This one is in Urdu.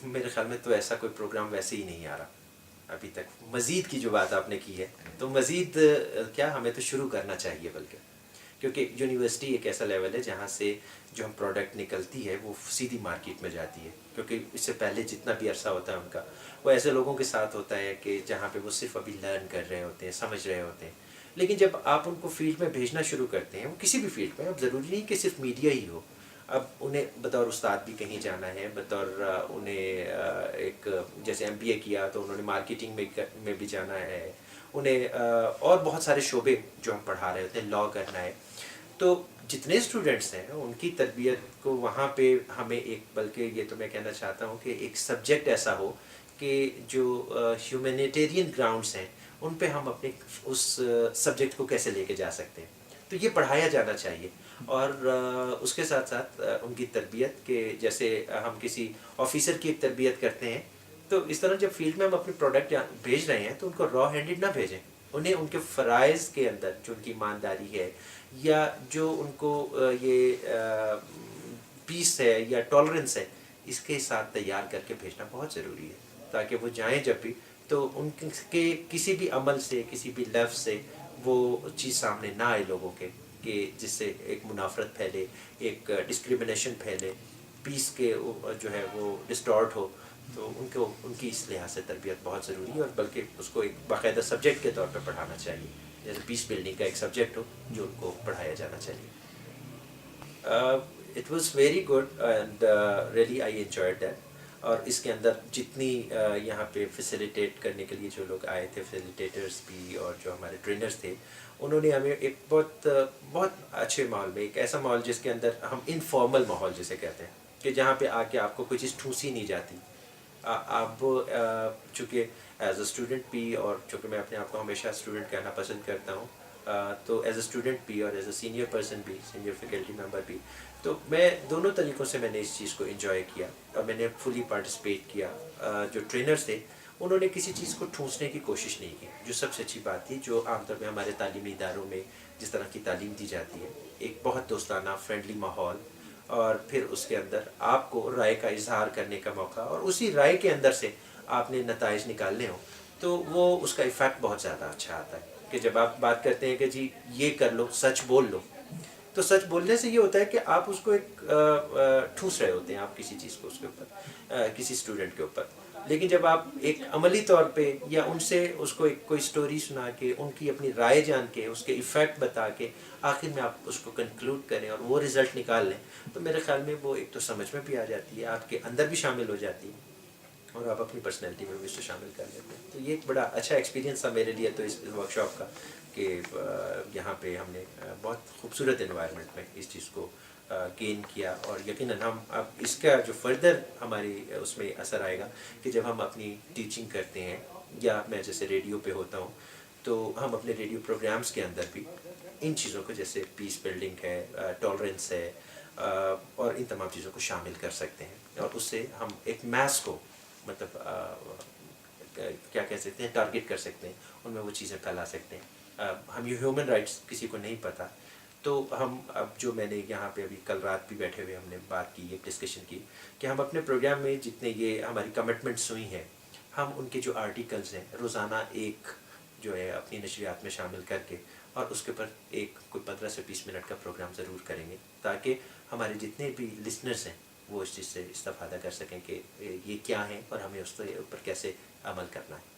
میرے خیال میں تو ایسا کوئی پروگرام ویسے ہی نہیں آ رہا ابھی تک. مزید کی جو بات آپ نے کی ہے تو مزید کیا ہمیں تو شروع کرنا چاہیے، بلکہ کیونکہ یونیورسٹی ایک ایسا لیول ہے جہاں سے جو ہم پروڈکٹ نکلتی ہے وہ سیدھی مارکیٹ میں جاتی ہے، کیونکہ اس سے پہلے جتنا بھی عرصہ ہوتا ہے ان کا وہ ایسے لوگوں کے ساتھ ہوتا ہے کہ جہاں پہ وہ صرف ابھی لرن کر رہے ہوتے ہیں، سمجھ رہے ہوتے ہیں. لیکن جب آپ ان کو فیلڈ میں بھیجنا شروع کرتے ہیں، وہ کسی بھی فیلڈ میں، اب ضروری نہیں کہ صرف میڈیا ہی ہو، اب انہیں بطور استاد بھی کہیں جانا ہے، بطور انہیں ایک جیسے ایم بی اے کیا تو انہوں نے مارکیٹنگ میں بھی جانا ہے، انہیں اور بہت سارے شعبے جو ہم پڑھا رہے ہوتے ہیں، لاء کرنا ہے. تو جتنے اسٹوڈنٹس ہیں ان کی تربیت کو وہاں پہ ہمیں ایک، بلکہ یہ تو میں کہنا چاہتا ہوں کہ ایک سبجیکٹ ایسا ہو کہ جو ہیومینیٹیرین گراؤنڈس ہیں ان پہ ہم اپنے اس سبجیکٹ کو کیسے لے کے جا سکتے ہیں، تو یہ پڑھایا جانا چاہیے. اور اس کے ساتھ ساتھ ان کی تربیت کہ جیسے ہم کسی آفیسر کی ایک تربیت کرتے ہیں، تو اس طرح جب فیلڈ میں ہم اپنے پروڈکٹ بھیج رہے ہیں تو ان کو را ہینڈڈ نہ بھیجیں، انہیں ان کے فرائض کے اندر جو ان کی ایمانداری ہے یا جو ان کو یہ پیس ہے یا ٹالرنس ہے، اس کے ساتھ تیار کر کے بھیجنا بہت ضروری ہے، تاکہ وہ جائیں جب بھی تو ان کے کسی بھی عمل سے، کسی بھی لفظ سے وہ چیز سامنے نہ آئے لوگوں کے، کہ جس سے ایک منافرت پھیلے، ایک ڈسکریمنیشن پھیلے، پیس کے جو ہے وہ ڈسٹارٹ ہو. تو ان کی اس لحاظ سے تربیت بہت ضروری ہے، اور بلکہ اس کو ایک باقاعدہ سبجیکٹ کے طور پہ پڑھانا چاہیے، جیسے پیس بلڈنگ کا ایک سبجیکٹ ہو جو ان کو پڑھایا جانا چاہیے. It was very good and really I enjoyed that. اور اس کے اندر جتنی یہاں پہ فیسیلیٹیٹ کرنے کے لیے جو لوگ آئے تھے، فیسیلیٹیٹرس بھی اور جو ہمارے ٹرینرس تھے، انہوں نے ہمیں ایک بہت اچھے ماحول میں، ایک ایسا ماحول جس کے اندر ہم انفارمل ماحول جسے کہتے ہیں، کہ جہاں پہ آ کے آپ کو کوئی چیز ٹھونسی نہیں جاتی. آپ چونکہ ایز اے اسٹوڈنٹ بھی، اور چونکہ میں اپنے آپ کو ہمیشہ اسٹوڈنٹ کہنا پسند کرتا ہوں، تو ایز اے اسٹوڈنٹ بھی اور ایز اے سینئر پرسن بھی، سینئر فیکلٹی ممبر بھی، تو میں دونوں طریقوں سے میں نے اس چیز کو انجوائے کیا اور میں نے فلی پارٹیسپیٹ کیا. جو ٹرینرس تھے انہوں نے کسی چیز کو ٹھونسنے کی کوشش نہیں کی، جو سب سے اچھی بات تھی، جو عام طور پہ ہمارے تعلیمی اداروں میں جس طرح کی تعلیم دی جاتی ہے، ایک بہت دوستانہ فرینڈلی ماحول، اور پھر اس کے اندر آپ کو رائے کا اظہار کرنے کا موقع، اور اسی رائے کے اندر سے آپ نے نتائج نکالنے ہوں تو وہ اس کا ایفیکٹ بہت زیادہ اچھا آتا ہے. کہ جب آپ بات کرتے ہیں کہ جی یہ کر لو، سچ بول لو، تو سچ بولنے سے یہ ہوتا ہے کہ آپ اس کو ایک ٹھوس رہے ہوتے ہیں، آپ کسی چیز کو اس کے اوپر، کسی اسٹوڈنٹ کے اوپر. لیکن جب آپ ایک عملی طور پہ یا ان سے اس کو ایک کوئی سٹوری سنا کے، ان کی اپنی رائے جان کے، اس کے ایفیکٹ بتا کے آخر میں آپ اس کو کنکلوڈ کریں اور وہ رزلٹ نکال لیں، تو میرے خیال میں وہ ایک تو سمجھ میں بھی آ جاتی ہے، آپ کے اندر بھی شامل ہو جاتی ہے، اور آپ اپنی پرسنالٹی میں بھی اس کو شامل کر لیتے ہیں. تو یہ ایک بڑا اچھا ایکسپیرینس تھا میرے لیے تو اس ورک شاپ کا، کہ یہاں پہ ہم نے بہت خوبصورت انوائرمنٹ میں اس چیز کو گین کیا. اور یقیناً ہم اب اس کا جو فردر ہماری اس میں اثر آئے گا کہ جب ہم اپنی ٹیچنگ کرتے ہیں، یا میں جیسے ریڈیو پہ ہوتا ہوں تو ہم اپنے ریڈیو پروگرامز کے اندر بھی ان چیزوں کو، جیسے پیس بلڈنگ ہے، ٹالرنس ہے، اور ان تمام چیزوں کو شامل کر سکتے ہیں، اور اس سے ہم ایک میس کو مطلب کیا کہہ سکتے ہیں، ٹارگٹ کر سکتے ہیں، ان میں وہ چیزیں پھیلا سکتے ہیں. ہم یہ ہیومن رائٹس کسی کو نہیں پتہ، تو ہم اب جو میں نے یہاں پہ ابھی کل رات بھی بیٹھے ہوئے ہم نے بات کی، ایک ڈسکشن کی کہ ہم اپنے پروگرام میں جتنے یہ ہماری کمٹمنٹس ہوئی ہیں، ہم ان کے جو آرٹیکلز ہیں روزانہ ایک جو ہے اپنی نشریات میں شامل کر کے، اور اس کے اوپر ایک کوئی 15 سے 20 منٹ کا پروگرام ضرور کریں گے، تاکہ ہمارے جتنے بھی لسنرز ہیں وہ اس چیز سے استفادہ کر سکیں کہ یہ کیا ہیں اور ہمیں اس کے اوپر کیسے عمل کرنا ہے.